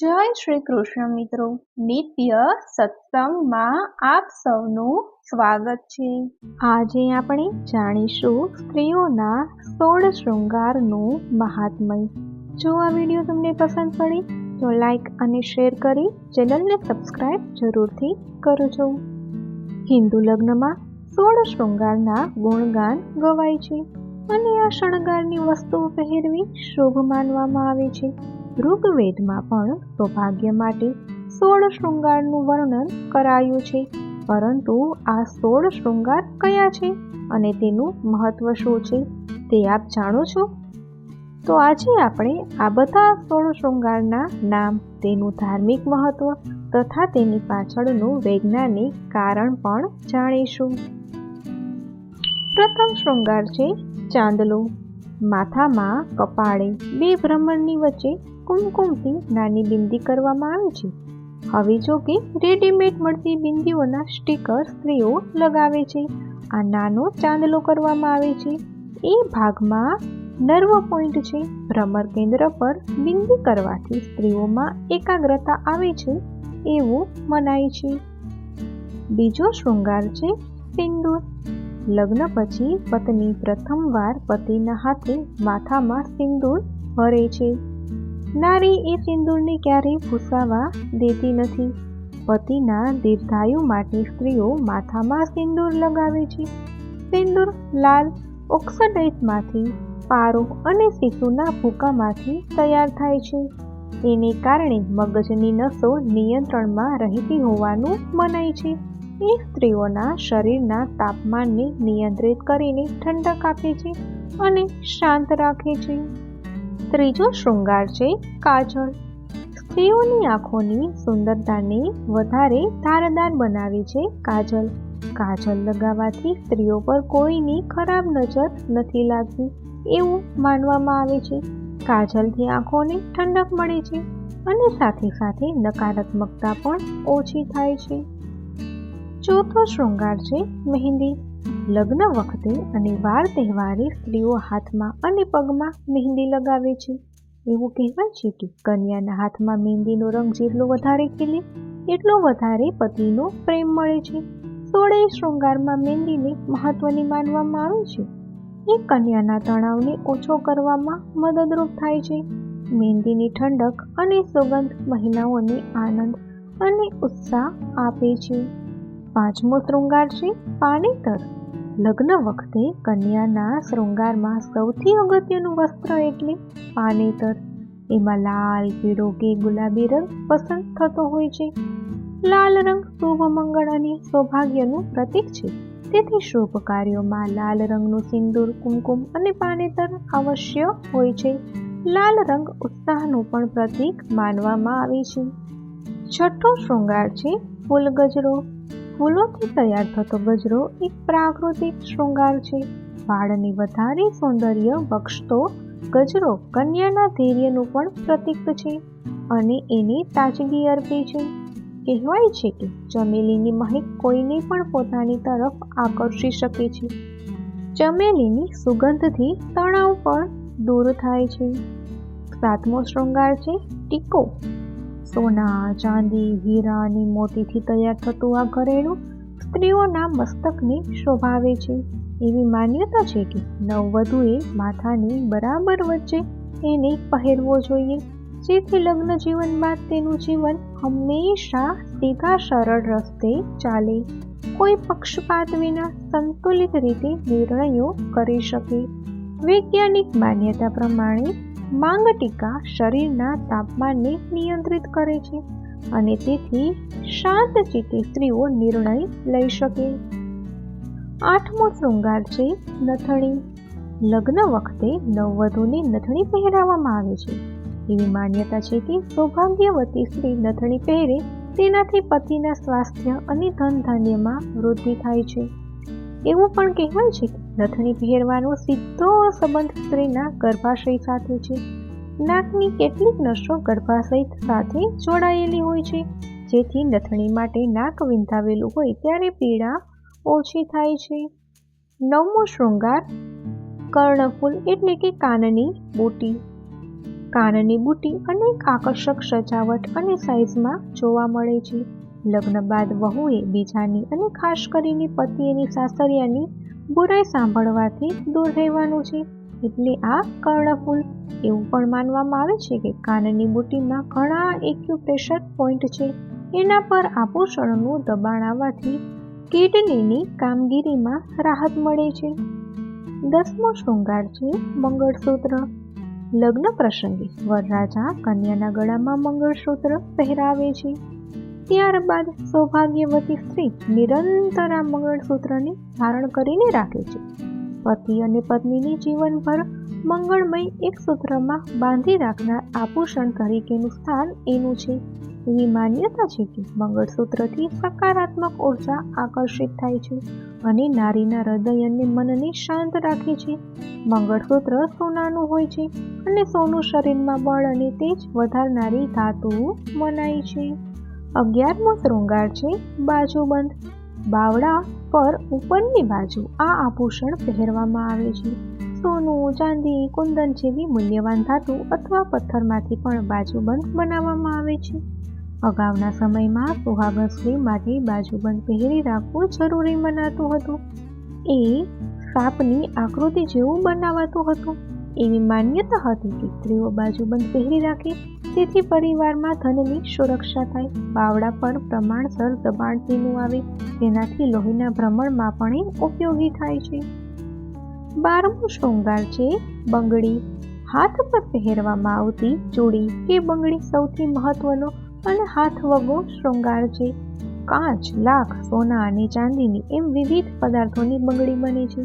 જય શ્રી કૃષ્ણ મિત્રો, નિત્ય સત્સંગમાં આપ સૌનું સ્વાગત છે। આજે આપણે જાણીશું સ્ત્રીઓના 16 શૃંગારનું મહાત્મય। જો આ વિડીયો તમને પસંદ પડે તો લાઈક અને શેર કરી ચેનલને સબસ્ક્રાઇબ જરૂરથી કરજો। હિન્દુ લગ્નમાં 16 શૃંગારના ગુણગાન ગવાય છે અને આ શણગારની વસ્તુઓ પહેરવી શુભ માનવામાં આવે છે। ઋગ્વેદમાં પણ સૌભાગ્ય માટે 16 શૃંગારનું વર્ણન કરાયું છે, પરંતુ આ 16 શૃંગાર કયા છે અને તેનું મહત્વ શું છે તે આપ જાણો છો? તો આજે આપણે આ બધા 16 શૃંગારના નામ, તેનું ધાર્મિક મહત્વ તથા તેની પાછળનું વૈજ્ઞાનિક કારણ પણ જાણીશું। પ્રથમ શૃંગાર છે ચાંદલો। માથામાં, કપાળે, બે ભ્રમરની વચ્ચે કુમકુમથી નાની બિંદી કરવામાં આવે છે। હવે જો કે રેડીમેડ મળતી બિંદીઓના સ્ટીકર સ્ત્રીઓ લગાવે છે। આ નાનો ચાંદલો કરવામાં આવે છે। એ ભાગમાં નર્વ પોઈન્ટ છે। ભ્રમર કેન્દ્ર પર બિંદી કરવાથી સ્ત્રીઓમાં એકાગ્રતા આવે છે એવું મનાય છે। બીજો શૃંગાર છે સિંદૂર। લગ્ન પછી પત્ની પ્રથમવાર પતિના હાથે માથામાં સિંદૂર ભરે છે। નારી એ સિંદૂરને ક્યારેય ભૂસાવા દેતી નથી। પતિના દીર્ઘાયુ માટે સ્ત્રીઓ માથામાં સિંદૂર લગાવે છે। સિંદૂર લાલ ઓક્સાઇડમાંથી, પારો અને શીશુના ભૂકામાંથી તૈયાર થાય છે। તેને કારણે મગજની નસો નિયંત્રણમાં રહેતી હોવાનું મનાય છે। એ સ્ત્રીઓના શરીરના તાપમાનને નિયંત્રિત કરીને ઠંડક આપે છે અને શાંત રાખે છે। ત્રીજો શૃંગાર છે કાજળ। સ્ત્રીઓની આંખોની સુંદરતાને વધારે ધારદાર બનાવે છે કાજલ। કાજલ લગાવવાથી સ્ત્રીઓ પર કોઈની ખરાબ નજર નથી લાગતી એવું માનવામાં આવે છે। કાજલથી આંખોને ઠંડક મળે છે અને સાથે સાથે નકારાત્મકતા પણ ઓછી થાય છે। ચોથો શૃંગાર છે મહેંદી। લગ્ન વખતે અને વાર તહેવારે સ્ત્રીઓ હાથમાં અને પગમાં મહેંદી લગાવે છે। એવું કહેવાય છે કે કન્યાના હાથમાં મહેંદીનો રંગ જેટલો વધારે ખીલે એટલો વધારે પતિનો પ્રેમ મળે છે। 16 શૃંગારમાં મહેંદીને મહત્વની માનવામાં આવે છે। એ કન્યાના તણાવને ઓછો કરવામાં મદદરૂપ થાય છે। મહેંદીની ઠંડક અને સુગંધ મહિલાઓને આનંદ અને ઉત્સાહ આપે છે। પાંચમો શૃંગાર છે પાનેતર। લગ્ન વખતે કન્યાના શૃંગારમાં સૌથી અગત્યનું વસ્ત્ર એટલે પાનેતર। એમાં લાલ, પીળો કે ગુલાબી રંગ પસંદ થતો હોય છે। લાલ રંગ શુભ, મંગળ અને સૌભાગ્યનું પ્રતીક છે। તેથી શુભ કાર્યોમાં લાલ રંગનું સિંદૂર, કુમકુમ અને પાનેતર આવશ્ય હોય છે। લાલ રંગ ઉત્સાહનું પણ પ્રતીક માનવામાં આવે છે। છઠ્ઠો શૃંગાર છે ફૂલ ગજરો। ફૂલોથી તૈયાર થતો ગજરો એક પ્રાકૃતિક શૃંગાર છે। વાળને વધારે સૌંદર્ય બક્ષતો ગજરો કન્યાના ધૈર્યનું પણ પ્રતીક છે અને એને તાજગી અર્પે છે। કહેવાય છે કે ચમેલીની મહેક કોઈને પણ પોતાની તરફ આકર્ષી શકે છે। ચમેલીની સુગંધથી તણાવ પણ દૂર થાય છે। સાતમો શૃંગાર છે ટીકો। સોના, ચાંદી, હીરા અને મોતીથી તૈયાર થતું આ ઘરેણું સ્ત્રીઓના મસ્તકને શોભાવે છે। એવી માન્યતા છે કે નવવધુએ માથાની બરાબર વચ્ચે એને પહેરવો જોઈએ, જેથી લગ્ન જીવન બાદ તેનું જીવન હંમેશા સીધા સરળ રસ્તે ચાલે, કોઈ પક્ષપાત વિના સંતુલિત રીતે નિર્ણયો કરી શકે। વૈજ્ઞાનિક માન્યતા પ્રમાણે માંગટિકા શરીરના તાપમાનને નિયંત્રિત કરે છે અને તેથી શાંત ચિત્તે સ્ત્રીઓ નિર્ણય લઈ શકે। આઠમો શૃંગાર છે નથણી। લગ્ન વખતે નવવધુને નથણી પહેરાવવામાં આવે છે। એવી માન્યતા છે કે સૌભાગ્યવતી સ્ત્રી નથણી પહેરે તેનાથી પતિના સ્વાસ્થ્ય અને ધન ધાન્યમાં વૃદ્ધિ થાય છે। એવું પણ કહેવાય છે કે નથણી પહેરવાનો સીધો સંબંધ સ્ત્રીના ગર્ભાશય સાથે છે। નાકની કેટલીક નસો ગર્ભાશય સાથે જોડાયેલી હોય છે, જેથી નથણી માટે નાક વિંધાવેલું હોય ત્યારે પીડા ઓછી થાય છે। નવમો શૃંગાર કર્ણફૂલ એટલે કે કાનની બુટી। કાનની બુટ્ટી અનેક આકર્ષક સજાવટ અને સાઇઝમાં જોવા મળે છે. લગ્ન બાદ વહુએ બીજાની અને ખાસ કરીને પતિની સાસરિયાની બુરાઈ સાંભળવાથી દૂર રહેવાનું છે. એટલે આ કર્ણફૂલ. એવું પણ માનવામાં આવે છે કે કાનની બુટ્ટીમાં ઘણા એક્યુપ્રેશર પોઈન્ટ છે. એના પર આભૂષણનું દબાણ આવવાથી કિડનીની કામગીરીમાં રાહત મળે છે. 10મો શૃંગાર છે મંગળસૂત્ર. લગ્ન પ્રસંગે વરરાજા કન્યાના ગળામાં મંગળસૂત્ર પહેરાવે છે. ત્યારબાદ સૌભાગ્યવતી સ્ત્રી નિરંતર આ મંગળસૂત્રને ધારણ કરીને રાખે છે. પતિ અને પત્નીને જીવનભર મંગળમય એક સૂત્રમાં બાંધી રાખનાર આભૂષણ તરીકેનું સ્થાન એનું છે. એવી માન્યતા છે કે મંગળસૂત્રથી સકારાત્મક ઉર્જા આકર્ષિત થાય છે અને નારીના હૃદય અને મનને શાંત રાખે છે. મંગળસૂત્ર સોનાનું હોય છે અને સોનું શરીરમાં બળ અને તેજ વધારનારી ધાતુ મનાય છે. 11મો શૃંગાર છે બાજુબંધ. બાવડા પર ઉપરની બાજુ આ આભૂષણ પહેરવામાં આવે છે. સોનું, ચાંદી, કુંદન જેવી મૂલ્યવાન ધાતુ અથવા પથ્થરમાંથી પણ બાજુબંધ બનાવવામાં આવે છે. અગાઉના સમયમાં સુહાગણ સ્ત્રી માટે બાજુબંધ પહેરી રાખવું જરૂરી મનાતું હતું. એ સાપની આકૃતિ જેવું બનાવાતું હતું. એવી માન્યતા હતી કે સ્ત્રીઓ બાજુબંધ પહેરી રાખે તેથી પરિવારમાં ધનની સુરક્ષા થાય. બાવડા પર પ્રમાણસર દબાણ તેનું આવે તેનાથી લોહીના ભ્રમણમાં પણ એ ઉપયોગી થાય છે. 12મો શૃંગાર છે બંગડી. હાથ પર પહેરવામાં આવતી ચૂડી કે બંગડી સૌથી મહત્વનો અને હાથવગો શૃંગાર છે. કાચ, લાખ, સોના અને ચાંદીની એમ વિવિધ પદાર્થોની બંગડી બને છે.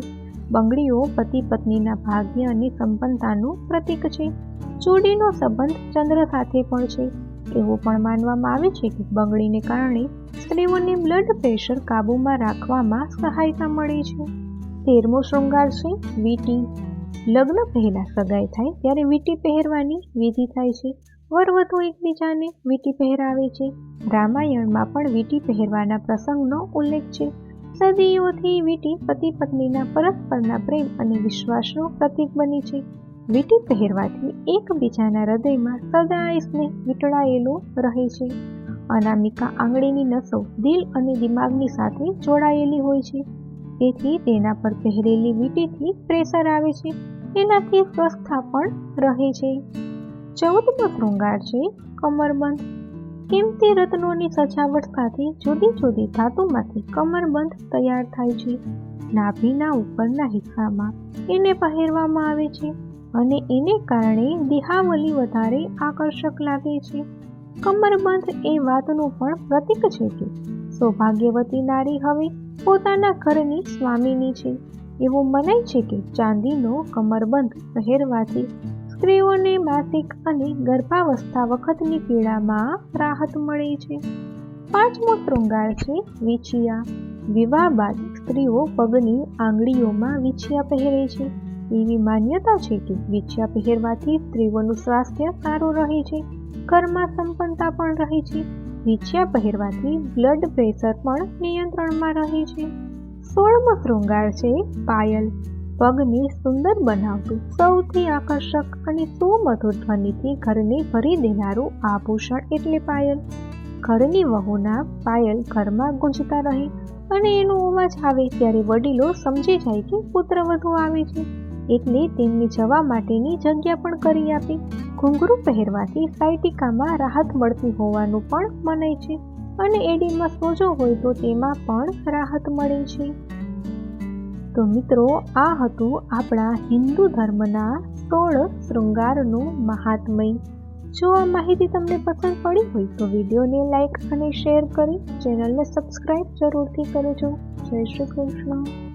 બંગડીઓ પતિ પત્નીના ભાગ્ય અને સંપન્નતાનું પ્રતીક છે. ચૂડીનો સંબંધ ચંદ્ર સાથે પણ છે. એવું પણ માનવામાં આવે છે કે બંગડીને કારણે સ્ત્રીઓને બ્લડ પ્રેશર કાબૂમાં રાખવામાં સહાયતા મળે છે. 13મો શૃંગાર છે વીંટી. લગ્ન પહેલા સગાઈ થાય ત્યારે વીંટી પહેરવાની વિધિ થાય છે. વરવધુ એકબીજાને વીંટી પહેરાવે છે. રામાયણમાં પણ વીંટી પહેરવાના પ્રસંગનો ઉલ્લેખ છે. સદીઓથી વીંટી પતિ પત્નીના પરસ્પરના પ્રેમ અને વિશ્વાસનું પ્રતીક બની છે. વીંટી પહેરવાથી એકબીજાના હૃદયમાં સદાય સ્નેહ વીંટળાયેલો રહે છે. અનામિકા આંગળીની નસો દિલ અને દિમાગની સાથે જોડાયેલી હોય છે. તેથી તેના પર પહેરેલી વીંટીથી પ્રેશર આવે છે. એનાથી સ્વસ્થતા પણ રહે છે. 14મો શૃંગાર છે કમરબંધ. કિંમતી રત્નોની સજાવટ સાથે જુદી જુદી ધાતુમાંથી કમરબંધ તૈયાર થાય છે. નાભીના ઉપરના હિસ્સામાં એને પહેરવામાં આવે છે અને એને કારણે દિહાવલી વધારે આકર્ષક લાગે છે. કમરબંધ એ વાતનું પણ પ્રતીક છે કે સૌભાગ્યવતી નારી હવે પોતાના ઘરની સ્વામીની છે. એવું મનાય છે કે ચાંદીનો કમરબંધ પહેરવાથી સ્ત્રીઓને માસિક અને ગર્ભાવસ્થા વખતની પીડામાં રાહત મળે છે. 5મો શૃંગાર છે વીંછિયા. વિવાહ બાદ સ્ત્રીઓ પગની આંગળીઓમાં વીંછિયા પહેરે છે. એવી માન્યતા છે કે વીંછિયા પહેરવાથી સ્ત્રીઓનું સ્વાસ્થ્ય સારું રહે છે. ઘરમાં સંપન્નતા પણ રહે છે. વીંછિયા પહેરવાથી બ્લડ પ્રેશર પણ નિયંત્રણમાં રહે છે. 16મો શૃંગાર છે પાયલ. પગને સુંદર બનાવતું સૌથી આકર્ષક અને સુમધુર ધ્વનિથી ઘરને ભરી દેનારું આભૂષણ એટલે પાયલ. ઘરની વહુના પાયલ ઘરમાં ગુંજતા રહે અને એનો અવાજ આવે ત્યારે વડીલો સમજી જાય કે પુત્રવધુ આવે છે. એટલે તેમની જવા માટેની જગ્યા પણ કરી આપે. ઘૂંઘરું પહેરવાથી સાયટિકામાં રાહત મળતી હોવાનું પણ મનાય છે અને એડીમાં સોજો હોય તો તેમાં પણ રાહત મળે છે. તો મિત્રો, આ હતું આપણા હિન્દુ ધર્મના 16 શૃંગારનું મહાત્મય. જો આ માહિતી તમને પસંદ પડી હોય તો વિડીયોને લાઈક અને શેર કરી ચેનલને સબસ્ક્રાઈબ જરૂરથી કરજો. જય શ્રી કૃષ્ણ.